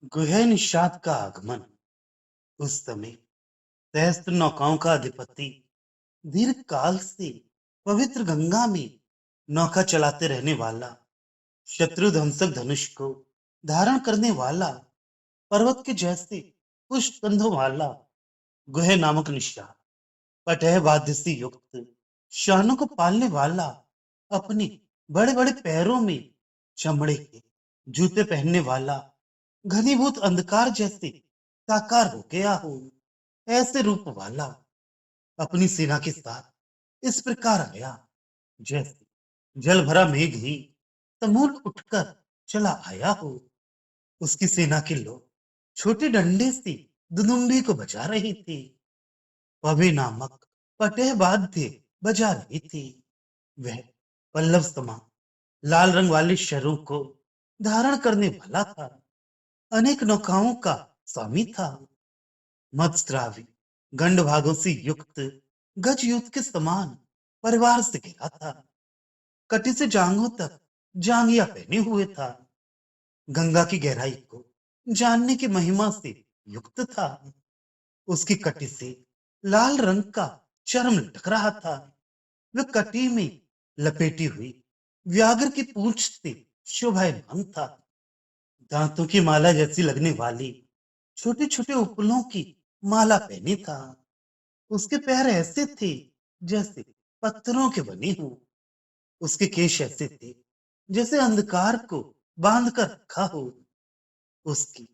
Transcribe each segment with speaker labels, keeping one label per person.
Speaker 1: गुहे निषाद का आगमन। उस समय सहस्त्र नौकाओं का अधिपति दीर्घ काल से पवित्र गंगा में नौका चलाते रहने वाला, शत्रु ध्वंसक धनुष को धारण करने वाला, पर्वत के जैसे पुष्ट कंधों वाला गुहे नामक निषाद, पटह वाद्य से युक्त शानों को पालने वाला, अपने बड़े बड़े पैरों में चमड़े के जूते पहनने वाला, घनीभूत अंधकार जैसे साकार हो गया हो, ऐसे रूप वाला अपनी सेना के साथ इस प्रकार आया जैसे जल भरा मेघ ही समूल उठकर चला आया हो। उसकी सेना के लोग छोटे डंडे से दुदुम्बी को बजा रहे थे। पवे नामक पटेह वाद्य बजा रही थी। वह पल्लव समा लाल रंग वाले शरों को धारण करने वाला था। अनेक नौकाओं का स्वामी था। मत्स्रावी गंड भागों से युक्त गज युद्ध के समान परिवार से घिरा था। कटी से जांघों तक जांघिया पहने हुए था। गंगा की गहराई को जानने की महिमा से युक्त था। उसकी कटी से लाल रंग का चर्म लटक रहा था। वह कटी में लपेटी हुई व्याघ्र की पूंछ से शोभायमान था। दांतों की माला जैसी लगने वाली छोटे छोटे उपलों की माला पहनी था। उसके पैर ऐसे थे जैसे पत्थरों के बने हों। उसके केश ऐसे थे जैसे अंधकार को बांध कर रखा हो। उसकी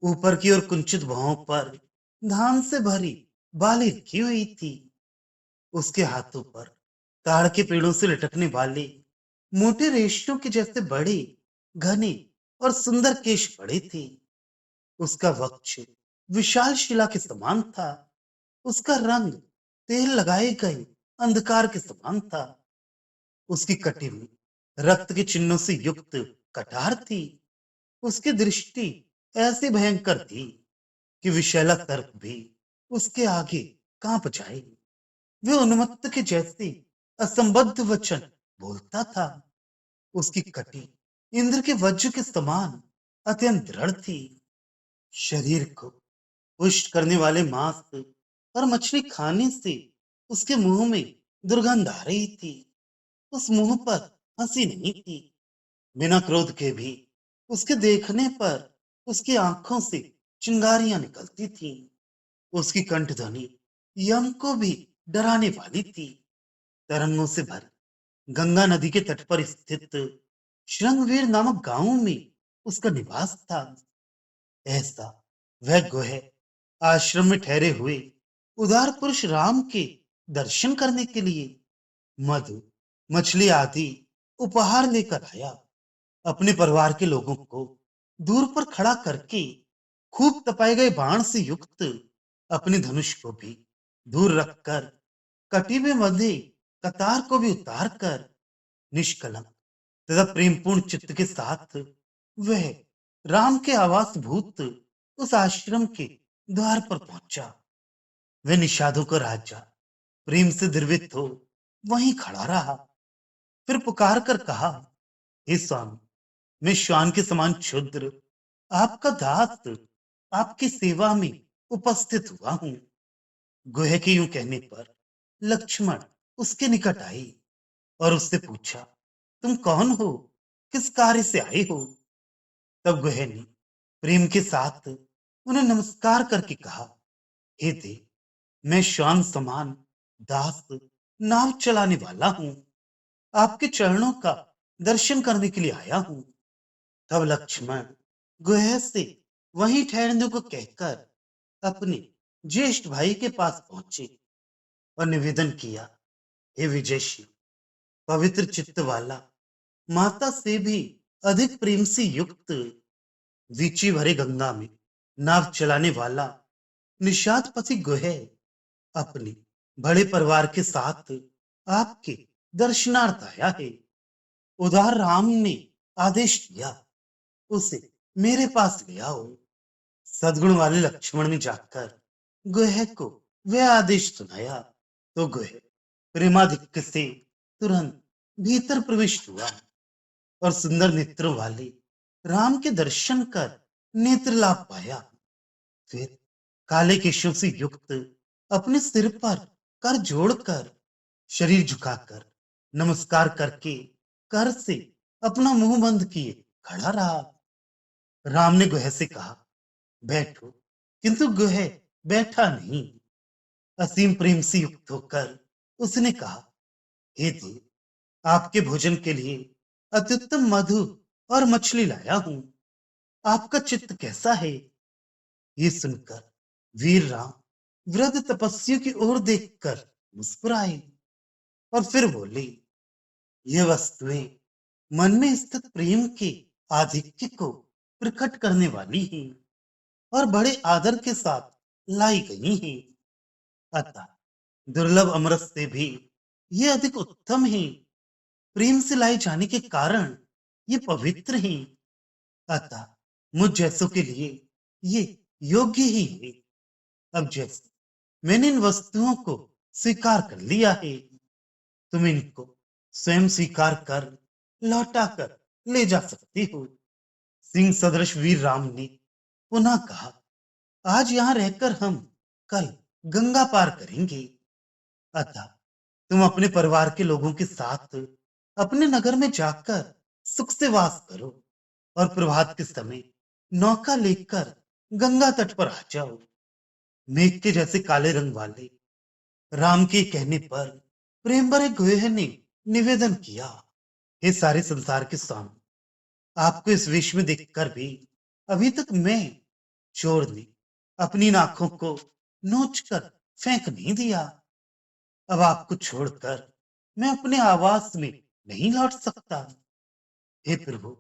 Speaker 1: ऊपर की ओर कुंचित भौं पर धान से भरी बाली रखी हुई थी। उसके हाथों पर ताड़ के पेड़ों से लटकने वाले मोटे रेशों के जैसे बड़े, घने और सुंदर केश पड़े थे। उसका वक्ष विशाल शिला के समान था। उसका रंग तेल लगाए गए अंधकार के समान था। उसकी कटी हुई रक्त के चिन्हों से युक्त कटार थी। उसकी दृष्टि ऐसी भयंकर थी कि विषैला सर्प भी उसके आगे कांप जाए। वे उन्मत्त के जैसे असंबद्ध वचन बोलता था। उसकी कटी इंद्र के वज्र के समान अत्यंत दृढ़ थी। शरीर को पुष्ट करने वाले मांस और मछली खाने से उसके मुंह में दुर्गंध आ रही थी। उस मुंह पर हंसी नहीं थी। बिना क्रोध के भी उसके देखने पर उसकी आंखों से चिंगारियां निकलती थीं। उसकी कंठ ध्वनि यम को भी डराने वाली थी। तरंगों से भरी गंगा नदी के तट पर स्थित श्रृंगवीर नामक गांव में उसका निवास था। ऐसा वह गुह आश्रम में ठहरे हुए उदार पुरुष राम के दर्शन करने के लिए मधु, मछली आदि उपहार लेकर आया। अपने परिवार के लोगों को दूर पर खड़ा करके खूब तपाए गए बाण से युक्त अपने धनुष को भी दूर रखकर कटी में बंधे कतार को भी उतार कर निष्कलंक तथा प्रेमपूर्ण चित्त के साथ वह राम के आवास भूत उस आश्रम के द्वार पर पहुंचा। वह निषादों का राजा प्रेम से द्रवित हो वहीं खड़ा रहा। फिर पुकार कर कहा, हे स्वामी, मैं श्वान के समान क्षुद्र आपका दास आपकी सेवा में उपस्थित हुआ हूं। गुहे के यूं कहने पर लक्ष्मण उसके निकट आई और उससे पूछा, तुम कौन हो, किस कार्य से आए हो? तब गुहे ने प्रेम के साथ उन्हें नमस्कार करके कहा, हे देव, मैं श्वान समान दास नाव चलाने वाला हूं। आपके चरणों का दर्शन करने के लिए आया हूं। तब लक्ष्मण गुहे से वहीं ठहरने को कहकर अपने ज्येष्ठ भाई के पास पहुंचे और निवेदन किया, हे विजयशी, पवित्र चित्त वाला, माता से भी अधिक प्रेम से युक्त, वीची भरे गंगा में नाव चलाने वाला निषाद पति गुहे अपने बड़े परिवार के साथ आपके दर्शनार्थ आया है। उधार राम ने आदेश दिया, उसे मेरे पास ले आओ। सद्गुण वाले लक्ष्मण ने जाकर गुहे को वह आदेश सुनाया तो गुहे प्रेमाधिक्य से तुरंत भीतर प्रविष्ट हुआ और सुंदर नेत्रों वाले राम के दर्शन कर नेत्र लाभ पाया। फिर काले केशों से युक्त अपने सिर पर कर जोड़कर, शरीर झुकाकर, नमस्कार करके कर से अपना मुंह बंद किए खड़ा रहा। राम ने गुहे से कहा, बैठो। किंतु गुहे बैठा नहीं। असीम प्रेम से युक्त होकर उसने कहा, हे देव, आपके भोजन के लिए अत्युत्तम मधु और मछली लाया हूं। आपका चित्त कैसा है? ये सुनकर वीर राम वृद्ध तपस्वियों की ओर देखकर मुस्कुराए और फिर बोले, ये वस्तुएं मन में स्थित प्रेम के आधिक्य को प्रकट करने वाली हैं और बड़े आदर के साथ लाई गई हैं। अतः दुर्लभ अमृत से भी ये अधिक उत्तम है। प्रेम से लाए जाने के कारण ये पवित्र हैं। अतः मुझ जैसों के लिए ये योग्य ही है। अब जैसे मैंने इन वस्तुओं को स्वीकार कर लिया है, तुम इनको स्वयं स्वीकार कर लौटा कर ले जा सकती हो। सिंह सदृश वीर राम ने पुनः कहा, आज यहां रहकर हम कल गंगा पार करेंगे। अतः तुम अपने परिवार के लोगों के साथ अपने नगर में जाकर सुख से वास करो और प्रभात के समय नौका लेकर गंगा तट पर आ जाओ। मेघ के जैसे काले रंग वाले राम के कहने पर प्रेम भरे गुहे ने निवेदन किया, हे सारे संसार के स्वामी, आपको इस वेश में देखकर भी अभी तक मैं, चोर ने, अपनी इन आंखों को नोच कर फेंक नहीं दिया। अब आपको छोड़कर मैं अपने आवास में नहीं लौट सकता। हे प्रभु,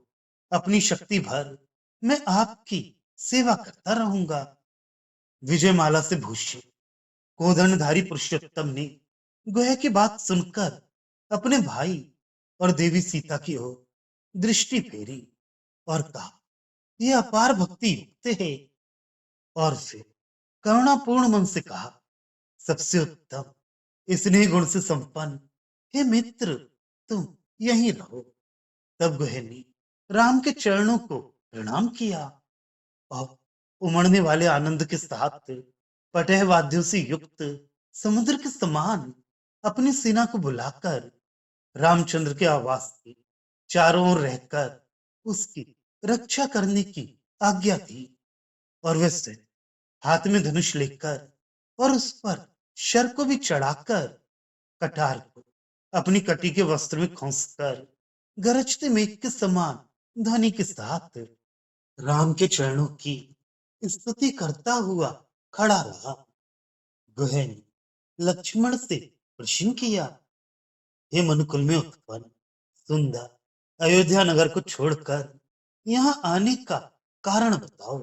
Speaker 1: अपनी शक्ति भर मैं आपकी सेवा करता रहूंगा। विजयमाला से भूषित कोदंडधारी पुरुषोत्तम ने गुहे की बात सुनकर अपने भाई और देवी सीता की ओर दृष्टि फेरी और कहा, यह अपार भक्ति युक्त है। और फिर करुणापूर्ण मन से कहा, सबसे उत्तम स्नेह गुण से संपन्न हे मित्र, तुम यहीं रहो। तब गुहे ने राम के चरणों को प्रणाम किया और उमड़ने वाले आनंद के साथ पटेह वाद्यों से युक्त समुद्र के समान अपनी सेना को बुलाकर रामचंद्र के आवास के चारों ओर रहकर उसकी रक्षा करने की आज्ञा दी। और वैसे हाथ में धनुष लेकर और उस पर शर को भी चढ़ाकर कटार को अपनी कटी के वस्त्र में खोसकर गरजते मेघ के समान ध्वनि के साथ राम के चरणों की स्तुति करता हुआ खड़ा रहा। गुहे ने लक्ष्मण से प्रश्न किया, हे मनुकुल में उत्पन्न सुंदर अयोध्या नगर को छोड़कर यहाँ आने का कारण बताओ।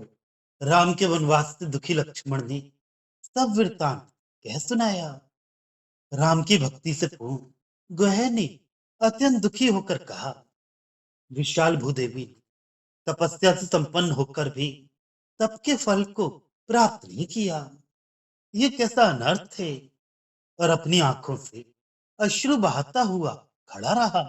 Speaker 1: राम के वनवास से दुखी लक्ष्मण ने सब वृतांत कह सुनाया। राम की भक्ति से पूर्ण गुहे ने अत्यंत दुखी होकर कहा, विशाल भूदेवी ने तपस्या से संपन्न होकर भी तप के फल को प्राप्त नहीं किया। ये कैसा अनर्थ है? और अपनी आंखों से अश्रु बहाता हुआ खड़ा रहा।